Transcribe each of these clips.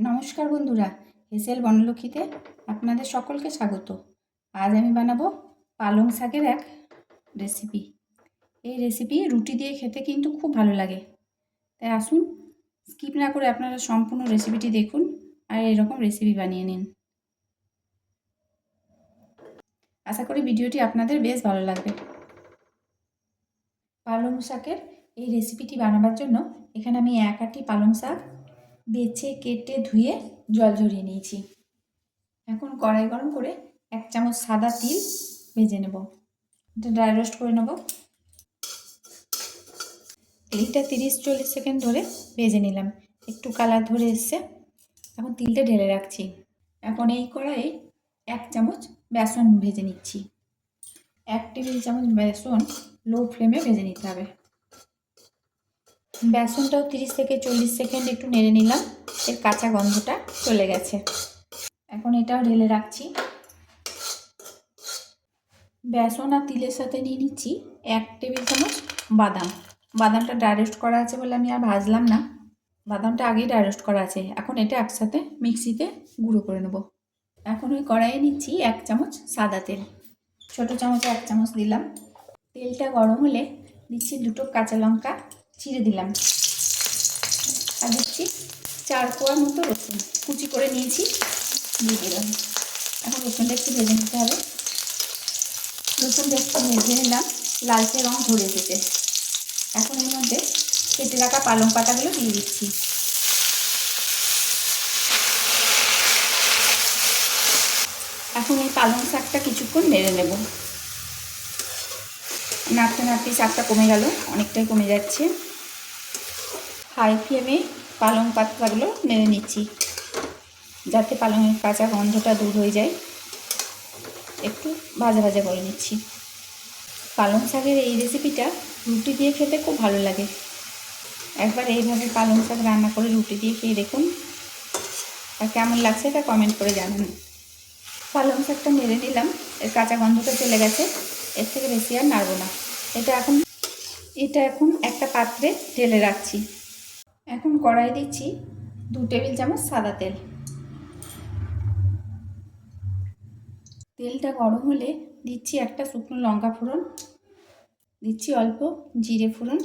নমস্কার বন্ধুরা, হেসেল বনলক্ষ্মীতে আপনাদের সকলকে স্বাগত। আজ আমি বানাবো পালং শাকের এক রেসিপি। এই রেসিপি রুটি দিয়ে খেতে কিন্তু খুব ভালো লাগে। তাই আসুন, স্কিপ না করে আপনারা সম্পূর্ণ রেসিপিটি দেখুন আর এরকম রেসিপি বানিয়ে নিন। আশা করি ভিডিওটি আপনাদের বেশ ভালো লাগবে। পালং শাকের এই রেসিপিটি বানাবার জন্য এখানে আমি এক আঁটি পালং শাক বেছে কেটে ধুয়ে জল ঝরিয়ে নিয়েছি। এখন কড়াই গরম করে 1 চামচ সাদা তিল ভেজে নেব। এটা ড্রাই রোস্ট করে নেব। তিলটা 30-40 সেকেন্ড ধরে ভেজে নিলাম। একটু কালার ধরে এসছে। এখন তিলটা ঢেলে রাখছি। এখন এই কড়াইয়ে 1 চামচ বেসন ভেজে নিচ্ছি। 1 টেবিল চামচ বেসন লো ফ্লেমে ভেজে নিতে হবে। বেসনটাও 30 থেকে 40 সেকেন্ড একটু নেড়ে নিলাম। এর কাঁচা গন্ধটা চলে গেছে। এখন এটাও ঢেলে রাখছি। বেসন আর তিলের সাথে নিয়ে নিচ্ছি 1 টেবিল চামচ বাদাম। বাদামটা ড্রাই রোস্ট করা আছে বলে আমি আর ভাজলাম না। বাদামটা আগেই ড্রাই রোস্ট করা আছে। এখন এটা একসাথে মিক্সিতে গুঁড়ো করে নেব। এখন ওই কড়াইয়ে নিচ্ছি 1 চামচ সাদা তেল। ছোটো চামচে 1 চামচ দিলাম। তেলটা গরম হলে দিচ্ছি 2টো কাঁচা লঙ্কা চিড়ে দিলাম। আর দিচ্ছি 4 কোয়া মতো রসুন কুচি করে নিয়েছি, দিয়ে দিলাম। এখন রসুনটা একটু ভেজে নিতে হবে। রসুনটা একটু ভেজে নিলাম লালচে রং ধরে এসেছে। এখন এর মধ্যে কেটে রাখা পালং পাতাগুলো দিয়ে দিচ্ছি। এখন এই পালং শাকটা কিছুক্ষণ নেড়ে নেব। নাড়তে নাড়তে শাকটা কমে গেল, অনেকটাই কমে যাচ্ছে। হাই ফ্লেমে পালং পাতাগুলো নেড়ে নিচ্ছি যাতে পালংয়ের কাঁচা গন্ধটা দূর হয়ে যায়। একটু ভাজা ভাজা করে নিচ্ছি। পালং শাকের এই রেসিপিটা রুটি দিয়ে খেতে খুব ভালো লাগে। একবার এইভাবে পালং শাক রান্না করে রুটি দিয়ে খেয়ে দেখুন, আর কেমন লাগছে তা কমেন্ট করে জানান। পালং শাকটা নেড়ে নিলাম, এর কাঁচা গন্ধটা চলে গেছে। এর থেকে বেশি আর নাড়ব না। এটা এখন একটা পাত্রে ঢেলে রাখছি। এখন কড়াই দিচ্ছি 2 টেবিল চামচ সাদা তেল। তেলটা গরম হলে দিচ্ছি একটা শুকনো লঙ্কা ফোড়ন, দিচ্ছি অল্প জিরে ফোড়ন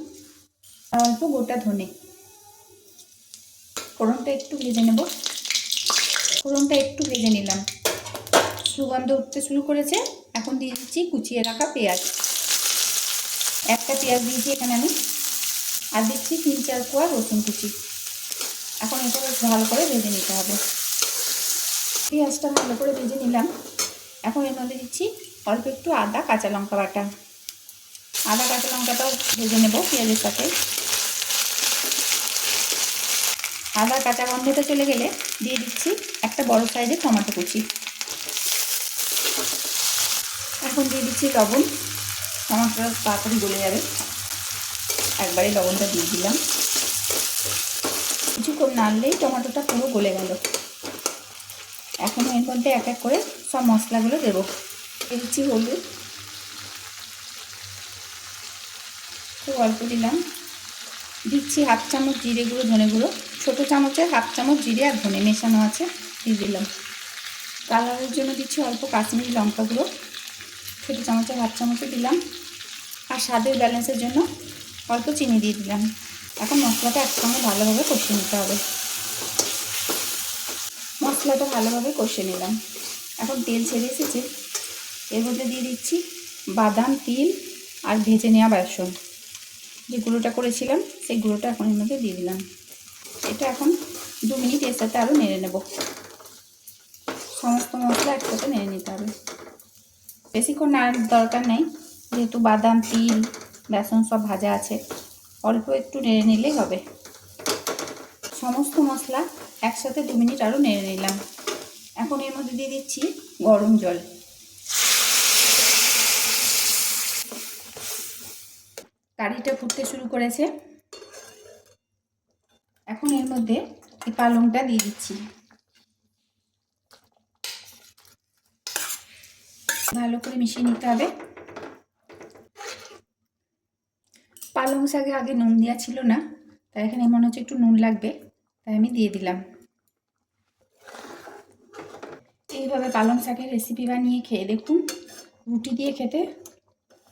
আর অল্প গোটা ধনে। ফোড়নটা একটু ভেজে নেব। ফোড়নটা একটু ভেজে নিলাম, সুগন্ধ উঠতে শুরু করেছে। এখন দিয়ে দিচ্ছি কুচিয়ে রাখা পেঁয়াজ। একটা পেঁয়াজ দিয়েছি এখানে আমি। আর দিচ্ছি 3-4 কোয়া রসুন কুচি। এখন এটা বেশ ভালো করে ভেজে নিতে হবে। পেঁয়াজটা ভালো করে ভেজে নিলাম। এখন এর মধ্যে দিচ্ছি অল্প একটু আদা কাঁচা লঙ্কা বাটা। আদা কাঁচা লঙ্কাটাও ভেজে নেব পেঁয়াজের সাথে। আদা কাঁচা গন্ধটা চলে গেলে দিয়ে দিচ্ছি একটা বড় সাইজের টমেটো কুচি। এখন দিয়ে দিচ্ছি লবণ। টমেটোটা তাড়াতাড়ি গলে যাবে, একবারে লবণটা দিয়ে দিলাম। কিছুক্ষণ নাড়লেই টমেটোটা পুরো গলে গেল। এখন এর মধ্যে এক এক করে সব মশলাগুলো দেবো। দিয়ে দিচ্ছি হলুদ, খুব অল্প দিলাম। দিচ্ছি 1/2 চামচ জিরে গুঁড়ো ধনে গুঁড়ো। ছোটো চামচে 1/2 চামচ জিরে আর ধনে মেশানো আছে, দিয়ে দিলাম। কালারের জন্য দিচ্ছি অল্প কাশ্মীরি লঙ্কা গুঁড়ো, ছোটো চামচে 1/2 চামচে দিলাম। আর স্বাদের ব্যালেন্সের জন্য অল্প চিনি দিয়ে দিলাম। এখন মশলাটা একসঙ্গে ভালোভাবে কষিয়ে নিতে হবে। মশলাটা ভালোভাবে কষিয়ে নিলাম। এখন তেল ছেড়ে এসেছে। এর মধ্যে দিয়ে দিচ্ছি বাদাম, তিল আর ভেজে নেওয়া বেসন। যে গুঁড়োটা করেছিলাম সেই গুঁড়োটা এখন এর মধ্যে দিয়ে দিলাম। এটা এখন 2 মিনিট এর সাথে আরও নেড়ে নেব। সমস্ত মশলা একসাথে নেড়ে নিতে হবে। বেশিক্ষণ নাড়ার দরকার নেই, যেহেতু বাদাম, তিল, বেসন সব ভাজা আছে। অল্প একটু নেড়ে নিলেই হবে। সমস্ত মশলা একসাথে 2 মিনিট আরও নেড়ে নিলাম। এখন এর মধ্যে দিয়ে দিচ্ছি গরম জল। কারিটা ফুটতে শুরু করেছে। এখন এর মধ্যে এই পালংটা দিয়ে দিচ্ছি। ভালো করে মিশিয়ে নিতে হবে। পালং শাকে আগে নুন দেওয়া ছিল না, তাই এখানে মনে হচ্ছে একটু নুন লাগবে, তাই আমি দিয়ে দিলাম। এইভাবে পালং শাকের রেসিপি বানিয়ে খেয়ে দেখুন, রুটি দিয়ে খেতে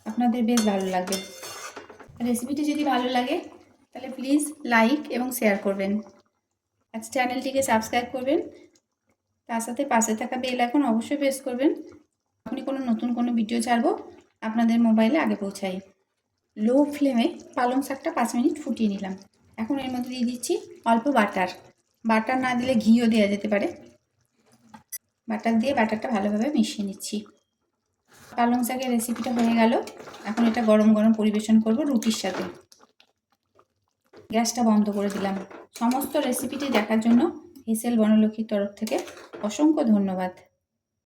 আপনাদের বেশ ভালো লাগবে। রেসিপিটি যদি ভালো লাগে তাহলে প্লিজ লাইক এবং শেয়ার করবেন, আর চ্যানেলটিকে সাবস্ক্রাইব করবেন। তার সাথে পাশে থাকা বেল আইকন অবশ্যই প্রেস করবেন, যখনই কোনো নতুন কোনো ভিডিও ছাড়বো আপনাদের মোবাইলে আগে পৌঁছায়। লো ফ্লেমে পালং শাকটা 5 মিনিট ফুটিয়ে নিলাম। এখন এর মধ্যে দিয়ে দিচ্ছি অল্প বাটার। বাটার না দিলে ঘিও দেওয়া যেতে পারে। বাটার দিয়ে বাটারটা ভালোভাবে মিশিয়ে নিচ্ছি। পালং শাকের রেসিপিটা হয়ে গেল। এখন এটা গরম গরম পরিবেশন করব রুটির সাথে। গ্যাসটা বন্ধ করে দিলাম। সমস্ত রেসিপিটি দেখার জন্য হেসেল বনলক্ষ্মীর তরফ থেকে অসংখ্য ধন্যবাদ।